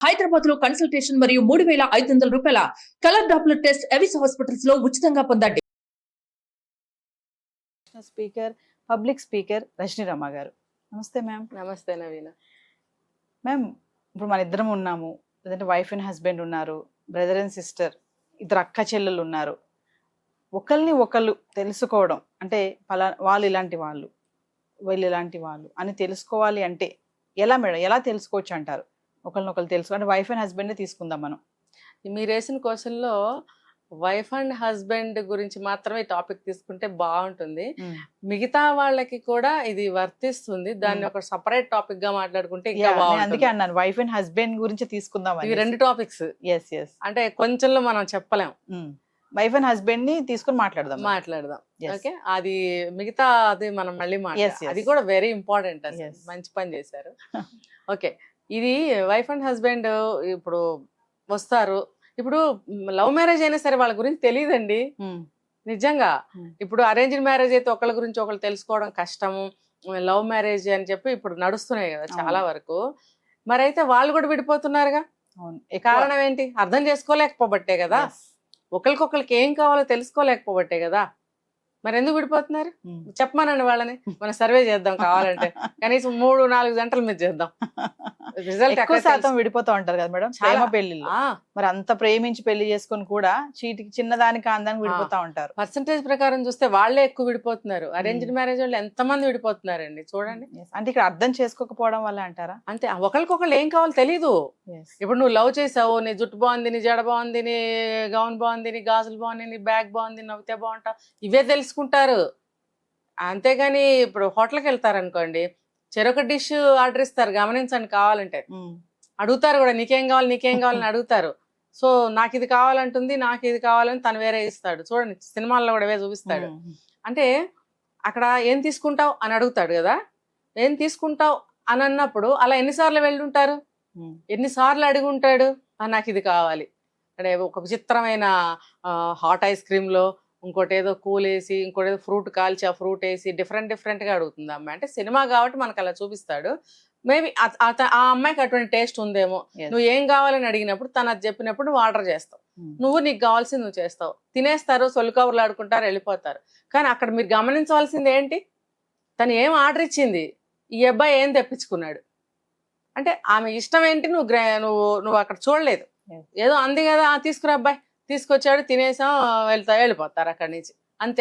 హైదరాబాద్ లో కన్సల్టేషన్ మరియు 3,500 రూపాయల colour Doppler test Avis hospitals లో ఉచితంగా పొందండి. Speaker public speaker Rajani Rama గారు. నమస్తే మ్యామ్. నమస్తే నవీన. మ్యామ్, ఇప్పుడు మన ఇద్దరం ఉన్నాము, లేదంటే వైఫ్ అండ్ హస్బెండ్ ఉన్నారు, బ్రదర్ అండ్ సిస్టర్, ఇద్దరు అక్క చెల్లెలు ఉన్నారు. ఒకరిని ఒకళ్ళు తెలుసుకోవడం అంటే వాళ్ళు ఇలాంటి వాళ్ళు, వీళ్ళు ఇలాంటి వాళ్ళు అని తెలుసుకోవాలి అంటే ఎలా మేడం, ఎలా తెలుసుకోవచ్చు అంటారు? ఒకరినొకరు తెలుసుకో అంటే వైఫ్ అండ్ హస్బెండ్ తీసుకుందాం మనం. మీరు వేసిన క్వశ్చన్లో వైఫ్ అండ్ హస్బెండ్ గురించి మాత్రమే టాపిక్ తీసుకుంటే బాగుంటుంది. మిగతా వాళ్ళకి కూడా ఇది వర్తిస్తుంది. దాన్ని ఒక సపరేట్ టాపిక్ గా మాట్లాడుకుంటే ఇంకా బాగుంటుంది. అందుకే అన్నాను వైఫ్ అండ్ హస్బెండ్ గురించి తీసుకుందాం. ఇవి రెండు టాపిక్స్. ఎస్ ఎస్ అంటే కొంచెంలో మనం చెప్పలేం. వైఫ్ అండ్ హస్బెండ్ ని తీసుకుని మాట్లాడదాం. ఓకే, అది మిగతా అది మనం మళ్ళీ అది కూడా వెరీ ఇంపార్టెంట్. మంచి పని చేశారు. ఓకే, ఇది వైఫ్ అండ్ హస్బెండ్ ఇప్పుడు వస్తారు. ఇప్పుడు లవ్ మ్యారేజ్ అయినా సరే వాళ్ళ గురించి తెలియదండి నిజంగా. ఇప్పుడు అరేంజ్డ్ మ్యారేజ్ అయితే ఒకళ్ళ గురించి ఒకళ్ళు తెలుసుకోవడం కష్టము. లవ్ మ్యారేజ్ అని చెప్పి ఇప్పుడు నడుస్తున్నాయి కదా చాలా వరకు. మరి అయితే వాళ్ళు కూడా విడిపోతున్నారుగా. కారణం ఏంటి? అర్థం చేసుకోలేకపోబట్టే కదా. ఒకరికొకరికి ఏం కావాలో తెలుసుకోలేకపోబట్టే కదా. మరి ఎందుకు విడిపోతున్నారు చెప్పమానండి వాళ్ళని. మనం సర్వే చేద్దాం కావాలంటే. కనీసం 3-4 గంటల మీద చేద్దాం. రిజల్ట్ ఎక్కువ శాతం విడిపోతూ ఉంటారు కదా మేడం ప్రేమ పెళ్లిళ్ళు. మరి అంత ప్రేమించి పెళ్లి చేసుకుని కూడా చీటికి చిన్నదానికి అందానికి విడిపోతా ఉంటారు. పర్సంటేజ్ ప్రకారం చూస్తే వాళ్ళే ఎక్కువ విడిపోతున్నారు. అరేంజ్డ్ మ్యారేజ్ వాళ్ళు ఎంతమంది విడిపోతున్నారండి చూడండి. అంటే ఇక్కడ అర్థం చేసుకోకపోవడం వల్ల అంటారా? అంతే, ఒకరికొకళ్ళు ఏం కావాలో తెలీదు. ఇప్పుడు నువ్వు లవ్ చేసావు, నీ జుట్టు బాగుంది, నీ జడ బాగుంది, నీ గౌన్ బాగుంది, నీ గాజులు బాగుంది, నీ బ్యాగ్ బాగుంది, నవ్వుతే బాగుంటావు, ఇవే తెలుసుకుంటారు. అంతేగాని ఇప్పుడు హోటల్కి వెళ్తారనుకోండి, చెరొక డిష్ ఆర్డర్ ఇస్తారు గమనించండి. కావాలంటే అడుగుతారు కూడా, నీకేం కావాలి నీకేం కావాలని అడుగుతారు. సో నాకు ఇది కావాలంటుంది, నాకు ఇది కావాలని తను వేరే ఇస్తాడు. చూడండి సినిమాల్లో కూడా చూపిస్తాడు. అంటే అక్కడ ఏం తీసుకుంటావు అని అడుగుతాడు కదా. ఏం తీసుకుంటావు అని అన్నప్పుడు అలా ఎన్నిసార్లు వెళ్ళుంటారు, ఎన్నిసార్లు అడిగి ఉంటాడు నాకు ఇది కావాలి. అంటే ఒక విచిత్రమైన హాట్ ఐస్ క్రీమ్లో ఇంకోటి ఏదో కూల్ వేసి, ఇంకోటి ఏదో ఫ్రూట్ కాల్చి ఆ ఫ్రూట్ వేసి డిఫరెంట్గా అడుగుతుంది అమ్మాయి. అంటే సినిమా కాబట్టి మనకు అలా చూపిస్తాడు. మేబీ ఆ అమ్మాయికి అటువంటి టేస్ట్ ఉందేమో. నువ్వు ఏం కావాలని అడిగినప్పుడు తను అది చెప్పినప్పుడు నువ్వు ఆర్డర్ చేస్తావు. నువ్వు నీకు కావాల్సింది నువ్వు చేస్తావు. తినేస్తారు, సొల్లు కబుర్లు ఆడుకుంటారు, వెళ్ళిపోతారు. కానీ అక్కడ మీరు గమనించవలసింది ఏంటి, తను ఏం ఆర్డర్ ఇచ్చింది, ఈ అబ్బాయి ఏం తెప్పించుకున్నాడు. అంటే ఆమె ఇష్టం ఏంటి నువ్వు అక్కడ చూడలేదు. ఏదో అంది కదా తీసుకురా అబ్బాయి, తీసుకొచ్చాడు, తినేసాం, వెళ్ళిపోతారు అక్కడి నుంచి.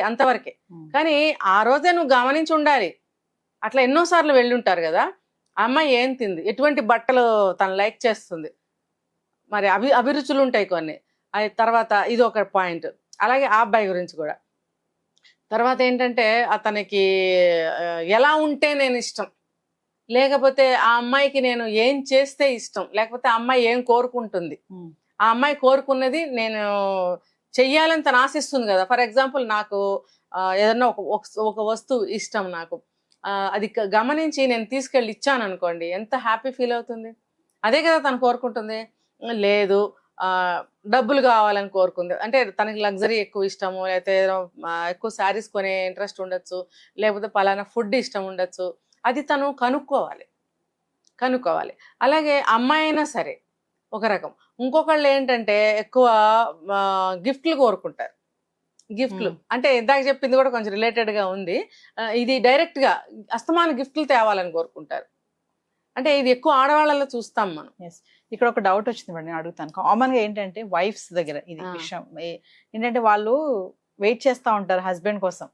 అంతవరకే. కానీ ఆ రోజే నువ్వు గమనించి ఉండాలి. అట్లా ఎన్నోసార్లు వెళ్ళుంటారు కదా. ఆ అమ్మాయి ఏం తింది, ఎటువంటి బట్టలు తను లైక్ చేస్తుంది, మరి అభిరుచులు ఉంటాయి కొన్ని. అది తర్వాత ఇది ఒక పాయింట్. అలాగే ఆ అబ్బాయి గురించి కూడా. తర్వాత ఏంటంటే అతనికి ఎలా ఉంటే నేను ఇష్టం, లేకపోతే ఆ అమ్మాయికి నేను ఏం చేస్తే ఇష్టం, లేకపోతే ఆ అమ్మాయి ఏం కోరుకుంటుంది, ఆ అమ్మాయి కోరుకున్నది నేను చెయ్యాలని తను ఆశిస్తుంది కదా. ఫర్ ఎగ్జాంపుల్ నాకు ఏదన్నా ఒక వస్తువు ఇష్టం, నాకు అది గమనించి నేను తీసుకెళ్ళి ఇచ్చాను అనుకోండి, ఎంత హ్యాపీ ఫీల్ అవుతుంది. అదే కదా తను కోరుకుంటుంది. లేదు డబ్బులు కావాలని కోరుకుంది అంటే తనకి లగ్జరీ ఎక్కువ ఇష్టము, లేకపోతే ఎక్కువ శారీస్ కొనే ఇంట్రెస్ట్ ఉండొచ్చు, లేకపోతే పలానా ఫుడ్ ఇష్టం ఉండొచ్చు. అది తను కనుక్కోవాలి. అలాగే అమ్మాయి అయినా సరే ఒక రకం. ఇంకొకళ్ళు ఏంటంటే ఎక్కువ గిఫ్ట్లు కోరుకుంటారు. గిఫ్ట్లు అంటే ఇందాక చెప్పింది కూడా కొంచెం రిలేటెడ్గా ఉంది. ఇది డైరెక్ట్గా అస్తమాన గిఫ్ట్లు తేవాలని కోరుకుంటారు. అంటే ఇది ఎక్కువ ఆడవాళ్ళలో చూస్తాం మనం. ఇక్కడ ఒక డౌట్ వచ్చింది మేడం, నేను అడుగుతాను. కామన్గా ఏంటంటే వైఫ్స్ దగ్గర ఇది విషయం ఏంటంటే వాళ్ళు వెయిట్ చేస్తూ ఉంటారు హస్బెండ్ కోసం,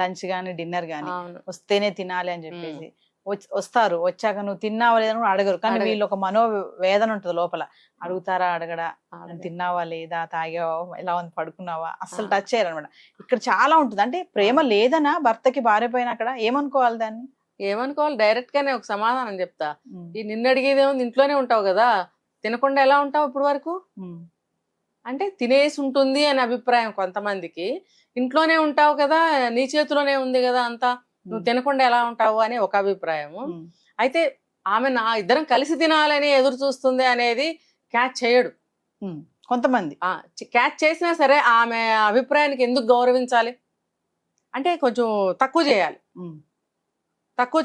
లంచ్ కానీ డిన్నర్ కానీ వస్తేనే తినాలి అని చెప్పేసి. వస్తారు, వచ్చాక నువ్వు తిన్నావా లేదని కూడా అడగరు. కానీ వీళ్ళు ఒక మనోవేదన ఉంటుంది లోపల, అడుగుతారా అడగడా, తిన్నావా లేదా, తాగావా, ఎలా ఉంది, పడుకున్నావా, అస్సలు టచ్ చేయరు అనమాట. ఇక్కడ చాలా ఉంటుంది. అంటే ప్రేమ లేదనా భర్తకి భార్య పైన అక్కడ ఏమనుకోవాలి, దాన్ని ఏమనుకోవాలి? డైరెక్ట్ గానే ఒక సమాధానం చెప్తా. ఈ నిన్ను అడిగేదేముంది, ఇంట్లోనే ఉంటావు కదా, తినకుండా ఎలా ఉంటావు ఇప్పుడు వరకు అంటే తినేసి ఉంటుంది అనే అభిప్రాయం కొంతమందికి. ఇంట్లోనే ఉంటావు కదా, నీ చేతిలోనే ఉంది కదా అంతా, నువ్వు తినకుండా ఎలా ఉంటావు అని ఒక అభిప్రాయము. అయితే ఆమె ఇద్దరం కలిసి తినాలని ఎదురు చూస్తుంది అనేది క్యాచ్ చేయడు కొంతమంది. క్యాచ్ చేసినా సరే ఆమె అభిప్రాయానికి ఎందుకు గౌరవించాలి అంటే కొంచెం తక్కువ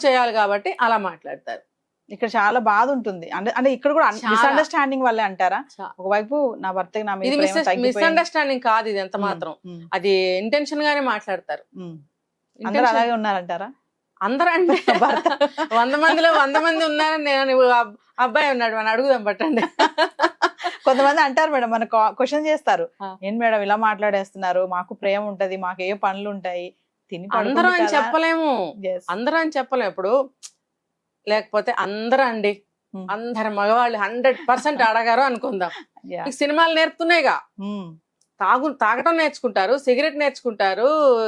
చేయాలి కాబట్టి అలా మాట్లాడతారు. ఇక్కడ చాలా బాధ ఉంటుంది. అంటే అంటే ఇక్కడ కూడా చాలా. మిస్అండర్స్టాండింగ్ వల్లే అంటారా? చా- ఒకవైపు నా భర్తకి నా మీద ఇది ప్రేమ తగ్గిపోయింది. మిస్అండర్స్టాండింగ్ కాదు ఇది ఎంత మాత్రం. ఉమ్, అది ఇంటెన్షన్ గానే మాట్లాడతారు. ఉమ్. అందరూ అలాగే ఉన్నారంటారా? అందరూ అంటే 100 మందిలో 100 మంది ఉన్నారని నేను అబ్బాయి ఉన్నాడు మనం అడుగుదాం పట్టండి. కొంతమంది అంటారు మేడం, మన క్వశ్చన్ చేస్తారు, ఆ. ఏం మేడం ఇలా మాట్లాడేస్తున్నారు, మాకు ప్రేమ ఉంటది, మాకు ఏ పనులు ఉంటాయి, తిని అందరూ అని పడుకుంటారా? చెప్పలేము, Yes. అందరూ అని చెప్పలేము. ఇప్పుడు లేకపోతే అందరూ అండి, Hmm. అందరు మగవాళ్ళు 100% అడగారు అనుకుందాం. Yeah. మీకు సినిమాలు నేర్పుతున్నాయిగా, ఉమ్, తాగటం నేర్చుకుంటారు, సిగరెట్ నేర్చుకుంటారు,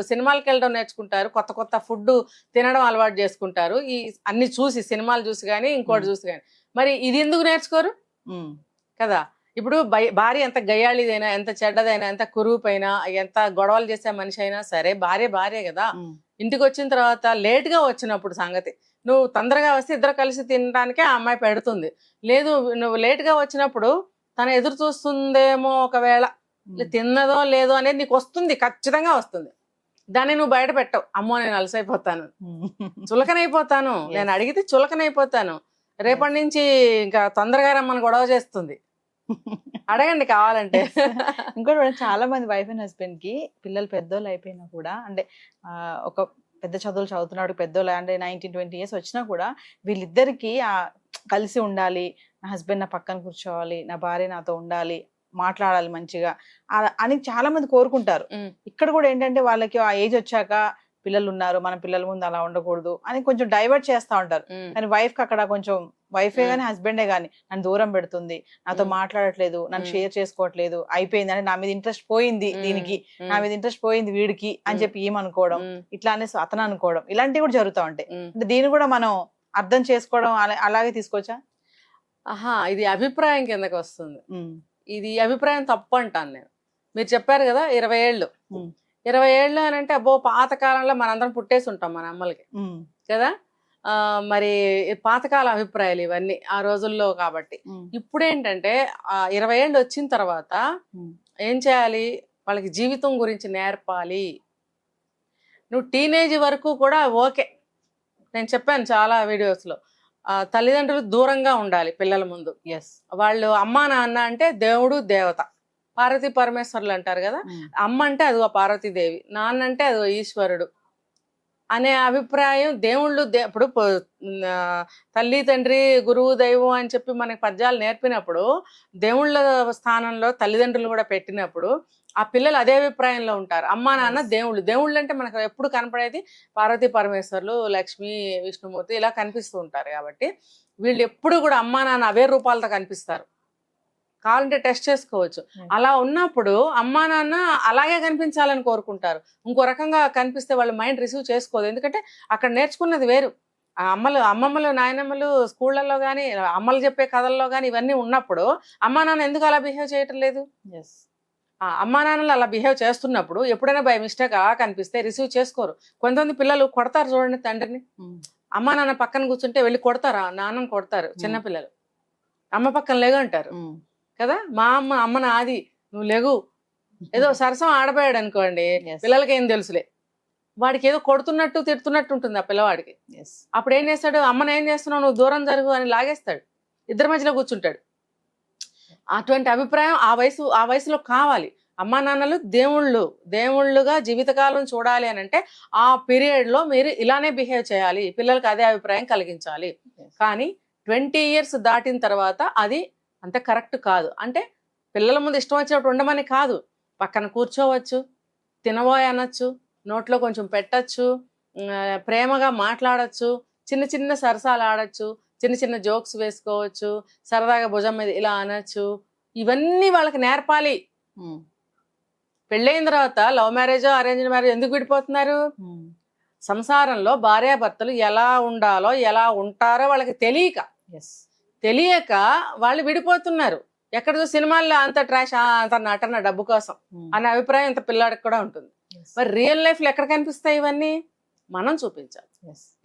సినిమాలకు వెళ్ళడం నేర్చుకుంటారు, కొత్త కొత్త ఫుడ్ తినడం అలవాటు చేసుకుంటారు. ఈ అన్ని చూసి, సినిమాలు చూసి కానీ ఇంకోటి చూసి కానీ. మరి ఇది ఎందుకు నేర్చుకోరు ఉమ్, కదా? ఇప్పుడు భార్య ఎంత గయ్యాళిదైనా, ఎంత చెడ్డదైనా, ఎంత కురూపైనా, ఎంత గొడవలు చేసే మనిషి అయినా సరే భార్య కదా. ఉమ్, ఇంటికి వచ్చిన తర్వాత లేట్ గా వచ్చినప్పుడు సంగతి, నువ్వు తొందరగా వస్తే ఇద్దరు కలిసి తినడానికే ఆ అమ్మాయి పెడుతుంది. లేదు నువ్వు లేట్ గా వచ్చినప్పుడు తను ఎదురు చూస్తుందేమో, ఒకవేళ తిన్నదో లేదో అనేది నీకు వస్తుంది, ఖచ్చితంగా వస్తుంది. దాన్ని నువ్వు బయట పెట్టవు. అమ్మో నేను అలసైపోతాను, ఉమ్. చులకనైపోతాను, నేను అడిగితే చులకనైపోతాను, రేపటి నుంచి ఇంకా తొందరగా రమ్మని గొడవ చేస్తుంది. అడగండి కావాలంటే. ఇంకోటి మేడం, చాలా మంది వైఫ్ అండ్ హస్బెండ్ కి పిల్లలు పెద్దోళ్ళు అయిపోయినా కూడా, అంటే ఒక పెద్ద చదువులు చదువుతున్నాడు, పెద్దోళ్ళు అంటే 19-20 years వచ్చినా కూడా వీళ్ళిద్దరికి కలిసి ఉండాలి, నా హస్బెండ్ నా పక్కన కూర్చోవాలి, నా భార్య నాతో ఉండాలి, మాట్లాడాలి మంచిగా అని చాలా మంది కోరుకుంటారు. ఇక్కడ కూడా ఏంటంటే వాళ్ళకి ఆ ఏజ్ వచ్చాక పిల్లలు ఉన్నారు, మన పిల్లల ముందు అలా ఉండకూడదు అని కొంచెం డైవర్ట్ చేస్తా ఉంటారు. కానీ వైఫ్ కి అక్కడ కొంచెం, వైఫే గానీ హస్బెండే గానీ నన్ను దూరం పెడుతుంది, నాతో మాట్లాడట్లేదు, నన్ను షేర్ చేసుకోవట్లేదు, అయిపోయింది అంటే నా మీద ఇంట్రెస్ట్ పోయింది, దీనికి నా మీద ఇంట్రెస్ట్ పోయింది వీడికి అని చెప్పి ఏమనుకోవడం, ఇట్లా అనేసి అతను అనుకోవడం, ఇలాంటివి కూడా జరుగుతూ ఉంటాయి. అంటే దీన్ని కూడా మనం అర్థం చేసుకోవడం అలాగే తీసుకోవచ్చా? ఆహా, ఇది అభిప్రాయం కిందకి వస్తుంది. ఇది అభిప్రాయం తప్పు అంటాను నేను. మీరు చెప్పారు కదా 20 ఏళ్ళు, 20 ఏళ్ళు అని అంటే అబ్బో పాతకాలంలో మనందరం పుట్టేసి ఉంటాం మన అమ్మలకి కదా. మరి పాతకాల అభిప్రాయాలు ఇవన్నీ ఆ రోజుల్లో కాబట్టి. ఇప్పుడు ఏంటంటే 20 ఏళ్ళు వచ్చిన తర్వాత ఏం చేయాలి, వాళ్ళకి జీవితం గురించి నేర్పాలి. నువ్వు టీనేజ్ వరకు కూడా ఓకే, నేను చెప్పాను చాలా వీడియోస్లో, తల్లిదండ్రులు దూరంగా ఉండాలి పిల్లల ముందు. ఎస్, వాళ్ళు అమ్మా నాన్న అంటే దేవుడు దేవత, పార్వతీ పరమేశ్వరులు అంటారు కదా. అమ్మ అంటే అదిగో పార్వతీదేవి, నాన్న అంటే అదిగో ఈశ్వరుడు అనే అభిప్రాయం. దేవుళ్ళు ఇప్పుడు తల్లి తండ్రి గురువు దైవం అని చెప్పి మనకి పద్యాలు నేర్పినప్పుడు, దేవుళ్ళ స్థానంలో తల్లిదండ్రులు కూడా పెట్టినప్పుడు ఆ పిల్లలు అదే అభిప్రాయంలో ఉంటారు. అమ్మా నాన్న దేవుళ్ళు. దేవుళ్ళు అంటే మనకు ఎప్పుడు కనపడేది పార్వతీ పరమేశ్వరులు, లక్ష్మి, విష్ణుమూర్తి ఇలా కనిపిస్తూ ఉంటారు. కాబట్టి వీళ్ళు ఎప్పుడు కూడా అమ్మా నాన్న అవే రూపాలతో కనిపిస్తారు. కావాలంటే టెస్ట్ చేసుకోవచ్చు. అలా ఉన్నప్పుడు అమ్మా నాన్న అలాగే కనిపించాలని కోరుకుంటారు. ఇంకో రకంగా కనిపిస్తే వాళ్ళ మైండ్ రిసీవ్ చేసుకోదు. ఎందుకంటే అక్కడ నేర్చుకున్నది వేరు. అమ్మమ్మలు నాయనమ్మలు స్కూళ్ళల్లో కానీ, అమ్మలు చెప్పే కథల్లో కానీ ఇవన్నీ ఉన్నప్పుడు అమ్మా నాన్న ఎందుకు అలా బిహేవ్ చేయటం లేదు? అమ్మా నాన్నలు అలా బిహేవ్ చేస్తున్నప్పుడు ఎప్పుడైనా బై మిస్టేక్ అలా కనిపిస్తే రిసీవ్ చేసుకోరు. కొంతమంది పిల్లలు కొడతారు చూడండి తండ్రిని. అమ్మా నాన్న పక్కన కూర్చుంటే వెళ్ళి కొడతారు, నాన్నని కొడతారు. చిన్నపిల్లలు అమ్మ పక్కన లేగంటారు కదా. మా అమ్మ నాది, నువ్వు లేగు, ఏదో సరసం ఆడబోయాడు అనుకోండి, పిల్లలకి ఏం తెలుసులే, వాడికి ఏదో కొడుతున్నట్టు తిడుతున్నట్టు ఉంటుంది ఆ పిల్లవాడికి. అప్పుడు ఏం చేస్తాడు, అమ్మను ఏం చేస్తున్నావు, నువ్వు దూరం జరుగు అని లాగేస్తాడు, ఇద్దరి మధ్యలో కూర్చుంటాడు. అటువంటి అభిప్రాయం ఆ వయసులో కావాలి. అమ్మా నాన్నలు దేవుళ్ళుగా జీవితకాలం చూడాలి అని అంటే ఆ పీరియడ్లో మీరు ఇలానే బిహేవ్ చేయాలి, పిల్లలకి అదే అభిప్రాయం కలిగించాలి. కానీ 20 years దాటిన తర్వాత అది అంత కరెక్ట్ కాదు. అంటే పిల్లల ముందు ఇష్టం వచ్చినప్పుడు ఉండమని కాదు, పక్కన కూర్చోవచ్చు, తినబోయ్ అనొచ్చు, నోట్లో కొంచెం పెట్టచ్చు, ప్రేమగా మాట్లాడచ్చు, చిన్న చిన్న సరసాలు ఆడచ్చు, చిన్న చిన్న జోక్స్ వేసుకోవచ్చు, సరదాగా భుజం మీద ఇలా అనొచ్చు. ఇవన్నీ వాళ్ళకి నేర్పాలి. పెళ్ళైన తర్వాత లవ్ మ్యారేజో అరేంజ్డ్ మ్యారేజ్ ఎందుకు విడిపోతున్నారు? సంసారంలో భార్యాభర్తలు ఎలా ఉండాలో, ఎలా ఉంటారో వాళ్ళకి తెలియక వాళ్ళు విడిపోతున్నారు. ఎక్కడ సినిమాల్లో అంత ట్రాష్, అంత నటన డబ్బు కోసం అనే అభిప్రాయం ఇంత పిల్లాడికి కూడా ఉంటుంది. మరి రియల్ లైఫ్ లో ఎక్కడ కనిపిస్తాయి ఇవన్నీ? మనం చూపించాలి.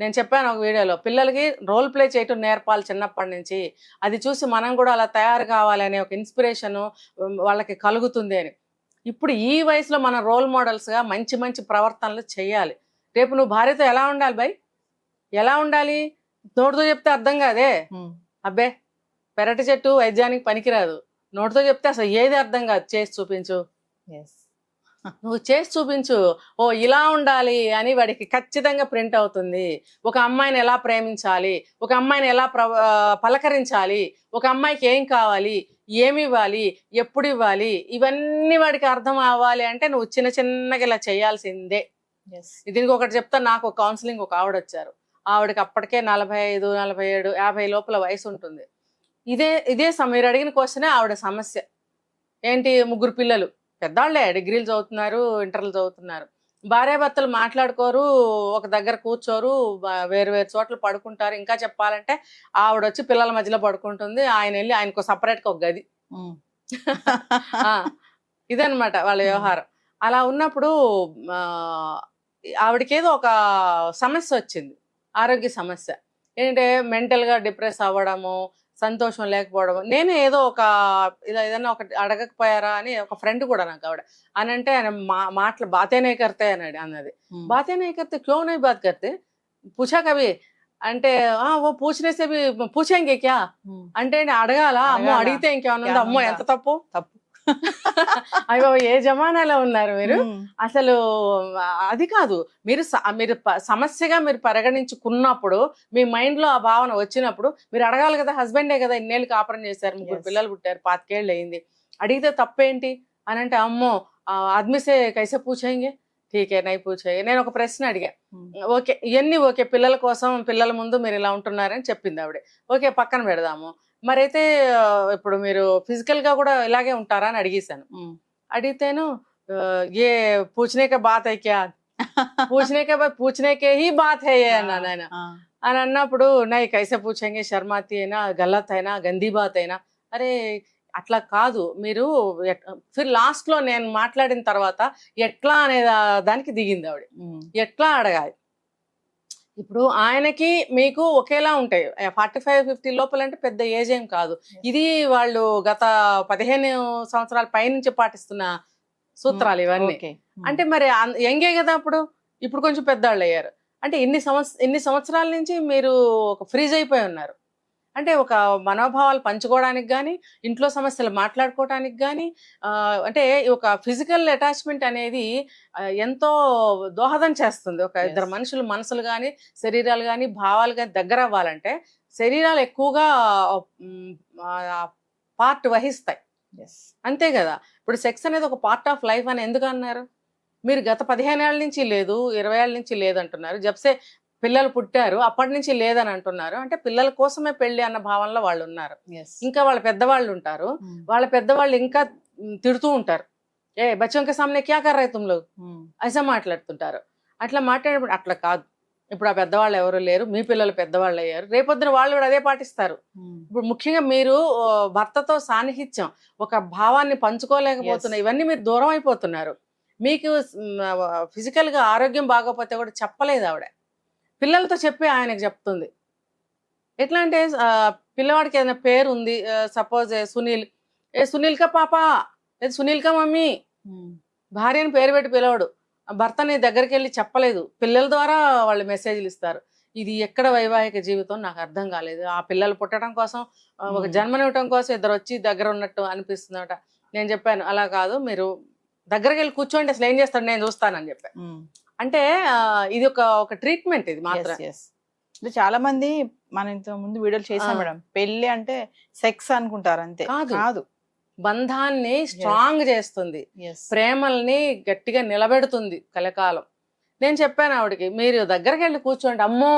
నేను చెప్పాను ఒక వీడియోలో, పిల్లలకి రోల్ ప్లే చేయటం నేర్పాలి చిన్నప్పటి నుంచి. అది చూసి మనం కూడా అలా తయారు కావాలనే ఒక ఇన్స్పిరేషన్ వాళ్ళకి కలుగుతుంది అని. ఇప్పుడు ఈ వయసులో మన రోల్ మోడల్స్గా మంచి మంచి ప్రవర్తనలు చేయాలి. రేపు నువ్వు భార్యతో ఎలా ఉండాలి ఎలా ఉండాలి? నోటితో చెప్తే అర్థం కాదే. అబ్బే పెరటి చెట్టు వైద్యానికి పనికిరాదు, నోటితో చెప్తే అసలు ఏది అర్థం కాదు. చేసి చూపించు, నువ్వు చేసి చూపించు. ఓ ఇలా ఉండాలి అని వాడికి ఖచ్చితంగా ప్రింట్ అవుతుంది. ఒక అమ్మాయిని ఎలా ప్రేమించాలి, ఒక అమ్మాయిని ఎలా పలకరించాలి, ఒక అమ్మాయికి ఏం కావాలి, ఏమి ఇవ్వాలి, ఎప్పుడు ఇవ్వాలి, ఇవన్నీ వాడికి అర్థం అవ్వాలి అంటే నువ్వు చిన్న చిన్నగా ఇలా చేయాల్సిందే. దీనికి ఒకటి చెప్తా, నాకు కౌన్సిలింగ్ ఒక ఆవిడ వచ్చారు. ఆవిడకి అప్పటికే 45, 47, 50 లోపల వయసు ఉంటుంది. ఇదే మీరు అడిగిన క్వశ్చనే ఆవిడ సమస్య ఏంటి, 3 పిల్లలు, పెద్దవాళ్ళే, డిగ్రీలు చదువుతున్నారు, ఇంటర్లు చదువుతున్నారు. భార్యాభర్తలు మాట్లాడుకోరు, ఒక దగ్గర కూర్చోరు, వేరు వేరు చోట్ల పడుకుంటారు. ఇంకా చెప్పాలంటే ఆవిడ వచ్చి పిల్లల మధ్యలో పడుకుంటుంది, ఆయన వెళ్ళి ఆయనకు సపరేట్గా ఒక గది. ఇదనమాట వాళ్ళ వ్యవహారం. అలా ఉన్నప్పుడు ఆవిడకేదో ఒక సమస్య వచ్చింది, ఆరోగ్య సమస్య. ఏంటంటే మెంటల్గా డిప్రెస్ అవ్వడము, సంతోషం లేకపోవడం. నేను ఏదో ఒక ఏదైనా ఒకటి అడగకపోయారా అని ఒక ఫ్రెండ్ కూడా నాకు ఆవిడ అని అంటే, ఆయన మాటలు బాతేనే కర్తే అన్నది. బాతేనే కర్తే క్యో నహీ బాత్ కర్తే పూछा కవి అంటే, ఓ పూछనేసే పూछेंगे क्या అంటే అడగాల, అమ్మో అడిగితే ఇంకేమన్నా, అమ్మో ఎంత తప్పు. అయ్యో ఏ జమానాలో ఉన్నారు మీరు. అసలు అది కాదు, మీరు సమస్యగా మీరు పరిగణించుకున్నప్పుడు, మీ మైండ్ లో ఆ భావన వచ్చినప్పుడు మీరు అడగాలి కదా. హస్బెండే కదా, ఇన్నేళ్ళు కాపురం చేశారు, 3 పిల్లలు పుట్టారు, 25 ఏళ్ళు అయింది, అడిగితే తప్పేంటి అని అంటే, అమ్మో ఆద్మీసే కైసే పూछेंगे ఠీకే నై పూछే. నేను ఒక ప్రశ్న అడిగా, ఓకే ఇవన్నీ ఓకే, పిల్లల కోసం పిల్లల ముందు మీరు ఇలా ఉంటున్నారని చెప్పింది ఆవిడ. ఓకే పక్కన పెడదాము, మరైతే ఇప్పుడు మీరు ఫిజికల్ గా కూడా ఇలాగే ఉంటారా అని అడిగేశాను. అడిగితేను ఏ పూछने का बात है क्या, पूछने के ही बात है ये అన్నాను ఆయన. అని అన్నప్పుడు నై కైసే పూछेंगे శర్మాతి అయినా గలత్ అయినా గందీ బాత్ అయినా, అరే అట్లా కాదు, మీరు లాస్ట్ లో నేను మాట్లాడిన తర్వాత ఎట్లా అనే దానికి దిగింది ఆవిడ. ఎట్లా అడగాలి, ఇప్పుడు ఆయనకి మీకు ఒకేలా ఉంటాయి. 45-50 లోపల అంటే పెద్ద ఏజ్ ఏం కాదు. ఇది వాళ్ళు గత 15 సంవత్సరాల పైనుంచి పాటిస్తున్న సూత్రాలు ఇవన్నీ. అంటే మరి యంగే కదా ఇప్పుడు కొంచెం పెద్దవాళ్ళు అయ్యారు అంటే ఇన్ని సంవత్సరాల నుంచి మీరు ఒక ఫ్రీజ్ అయిపోయి ఉన్నారు. అంటే ఒక మనోభావాలు పంచుకోవడానికి కానీ, ఇంట్లో సమస్యలు మాట్లాడుకోవడానికి కానీ, అంటే ఒక ఫిజికల్ అటాచ్మెంట్ అనేది ఎంతో దోహదం చేస్తుంది. ఒక ఇద్దరు మనుషులు మనసులు కానీ, శరీరాలు కానీ, భావాలు కానీ దగ్గర అవ్వాలంటే శరీరాలు ఎక్కువగా పార్ట్ వహిస్తాయి, అంతే కదా. ఇప్పుడు సెక్స్ అనేది ఒక పార్ట్ ఆఫ్ లైఫ్ అని ఎందుకు అన్నారు? మీరు గత 15 ఏళ్ళ నుంచి లేదు, 20 ఏళ్ళ నుంచి లేదంటున్నారు. జబ్సే పిల్లలు పుట్టారు అప్పటి నుంచి లేదని అంటున్నారు. అంటే పిల్లల కోసమే పెళ్లి అన్న భావనలో వాళ్ళు ఉన్నారు. ఇంకా వాళ్ళ పెద్దవాళ్ళు ఉంటారు, వాళ్ళ పెద్దవాళ్ళు ఇంకా తిడుతూ ఉంటారు, ఏ బచ్చోం కే సామ్నే క్యా కర్ రహే తుమ్ లోగ్, ఐసా మాట్లాడుతుంటారు. అట్లా మాట్లాడేప్పుడు అట్లా కాదు. ఇప్పుడు ఆ పెద్దవాళ్ళు ఎవరు లేరు, మీ పిల్లలు పెద్దవాళ్ళు అయ్యారు, రేపొద్దున వాళ్ళు కూడా అదే పాటిస్తారు. ఇప్పుడు ముఖ్యంగా మీరు భర్తతో సాన్నిహిత్యం, ఒక భావాన్ని పంచుకోలేకపోతున్నారు, ఇవన్నీ మీరు దూరం అయిపోతున్నారు. మీకు ఫిజికల్ గా ఆరోగ్యం బాగోపోతే కూడా చెప్పలేదు ఆవిడ, పిల్లలతో చెప్పి ఆయనకు చెప్తుంది. ఎట్లా అంటే పిల్లవాడికి ఏదైనా పేరు ఉంది, సపోజ్ సునీల్, సునీల్ కా పాప, సునీల్ కా మమ్మీ, భార్యని పేరు పెట్టి పిలవడు, భర్తని దగ్గరికి వెళ్ళి చెప్పలేదు, పిల్లల ద్వారా వాళ్ళు మెసేజ్లు ఇస్తారు. ఇది ఎక్కడ వైవాహిక జీవితం నాకు అర్థం కాలేదు. ఆ పిల్లలు పుట్టడం కోసం, ఒక జన్మనివ్వటం కోసం ఇద్దరు వచ్చి దగ్గర ఉన్నట్టు అనిపిస్తుందట. నేను చెప్పాను అలా కాదు, మీరు దగ్గరికి వెళ్ళి కూర్చోండి, అసలు ఏం చేస్తాడు నేను చూస్తానని చెప్పాను. అంటే ఇది ఒక ట్రీట్మెంట్, ఇది మాత్రం. అంటే చాలా మంది మనం ఇంత ముందు వీడియోలు చేసాం మేడం, పెళ్లి అంటే సెక్స్ అనుకుంటారు, అంతే కాదు. బంధాన్ని స్ట్రాంగ్ చేస్తుంది, ప్రేమల్ని గట్టిగా నిలబెడుతుంది కలకాలం. నేను చెప్పాను ఆవిడకి, మీరు దగ్గరికి వెళ్ళి కూర్చోండి, అమ్మో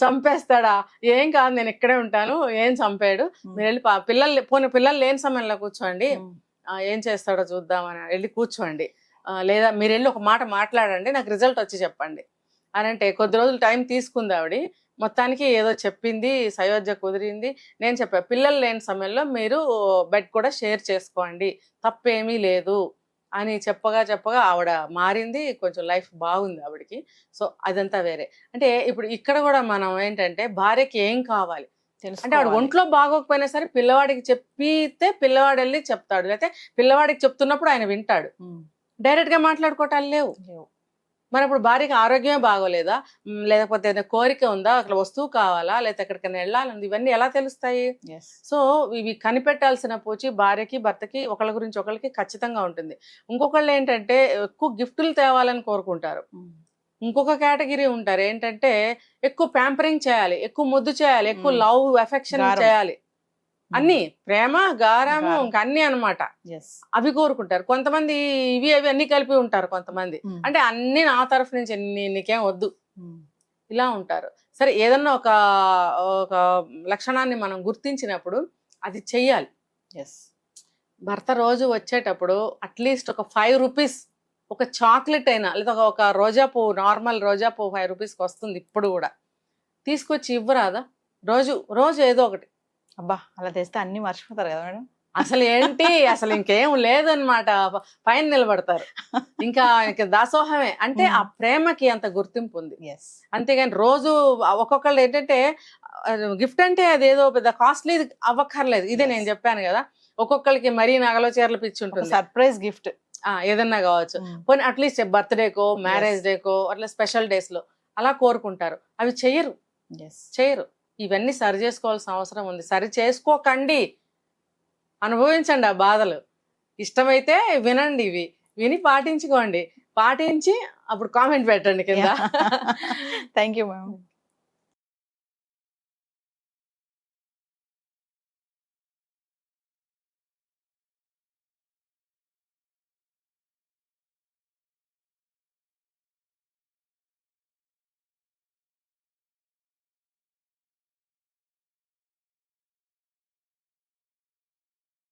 చంపేస్తాడా, ఏం కాదు నేను ఇక్కడే ఉంటాను, ఏం చంపాడు, మీరు వెళ్ళి పిల్లలు లేని సమయంలో కూర్చోండి, ఏం చేస్తాడో చూద్దామని వెళ్ళి కూర్చోండి, లేదా మీరు వెళ్ళి ఒక మాట మాట్లాడండి, నాకు రిజల్ట్ వచ్చి చెప్పండి అని అంటే కొద్ది రోజులు టైం తీసుకుంది ఆవిడ. మొత్తానికి ఏదో చెప్పింది, సయోధ్య కుదిరింది. నేను చెప్పా, పిల్లలు లేని సమయంలో మీరు బెడ్ కూడా షేర్ చేసుకోండి, తప్పేమీ లేదు అని చెప్పగా ఆవిడ మారింది, కొంచెం లైఫ్ బాగుంది ఆవిడకి. సో అదంతా వేరే. అంటే ఇప్పుడు ఇక్కడ కూడా మనం ఏంటంటే భార్యకి ఏం కావాలి అంటే, ఆవిడ ఒంట్లో బాగోకపోయినా సరే పిల్లవాడికి చెప్పితే పిల్లవాడు వెళ్ళి చెప్తాడు, లేకపోతే పిల్లవాడికి చెప్తున్నప్పుడు ఆయన వింటాడు. డైరెక్ట్ గా మాట్లాడుకోవటాలు లేవు. మరి ఇప్పుడు భార్యకి ఆరోగ్యమే బాగోలేదా, లేకపోతే ఏదైనా కోరిక ఉందా, అక్కడ వస్తువు కావాలా, లేకపోతే ఎక్కడికైనా వెళ్ళాలని, ఇవన్నీ ఎలా తెలుస్తాయి? సో ఇవి కనిపెట్టాల్సిన పోచి భార్యకి భర్తకి ఒకళ్ళ గురించి ఒకళ్ళకి ఖచ్చితంగా ఉంటుంది. ఇంకొకళ్ళు ఏంటంటే ఎక్కువ గిఫ్టులు తేవాలని కోరుకుంటారు. ఇంకొక కేటగిరీ ఉంటారు ఏంటంటే ఎక్కువ ప్యాంపరింగ్ చేయాలి, ఎక్కువ ముద్దు చేయాలి, ఎక్కువ లవ్ ఎఫెక్షన్ చేయాలి, అన్ని ప్రేమ గారము ఇంకా అన్ని అనమాట, అవి కోరుకుంటారు. కొంతమంది ఇవి అవి అన్ని కలిపి ఉంటారు కొంతమంది, అంటే అన్ని నా తరఫు నుంచి నీకేం వద్దు ఇలా ఉంటారు. సరే, ఏదన్నా ఒక లక్షణాన్ని మనం గుర్తించినప్పుడు అది చెయ్యాలి. భర్త రోజు వచ్చేటప్పుడు అట్లీస్ట్ ఒక 5 రూపీస్ ఒక చాక్లెట్ అయినా, లేదా ఒక రోజా పువ్వు, నార్మల్ రోజా పువ్వు 5 రూపీస్కి వస్తుంది ఇప్పుడు కూడా, తీసుకొచ్చి ఇవ్వరాదా? రోజు ఏదో ఒకటి. అబ్బా, అలా తెస్తే అన్ని మర్చిపోతారు కదా మేడం. అసలు ఏంటి, అసలు ఇంకేం లేదనమాట, పైన నిలబడతారు, ఇంకా దాసోహమే. అంటే ఆ ప్రేమకి అంత గుర్తింపు ఉంది. అంతేగాని రోజు ఒక్కొక్కళ్ళు ఏంటంటే గిఫ్ట్ అంటే అదేదో పెద్ద కాస్ట్లీ అవ్వక్కర్లేదు. ఇదే నేను చెప్పాను కదా, ఒక్కొక్కరికి మరీ నగలో చీరలు పిచ్చి ఉంటుంది, సర్ప్రైజ్ గిఫ్ట్ ఏదన్నా కావచ్చు. పోనీ అట్లీస్ట్ బర్త్డేకో, మ్యారేజ్ డేకో, అట్లా స్పెషల్ డేస్ లో అలా కోరుకుంటారు. అవి చెయ్యరు. ఇవన్నీ సరి చేసుకోవాల్సిన అవసరం ఉంది. సరి చేసుకోకండి, అనుభవించండి ఆ బాధలు. ఇష్టమైతే వినండి, ఇవి విని పాటించుకోండి, పాటించి అప్పుడు కామెంట్ పెట్టండి కింద. Thank you ma'am.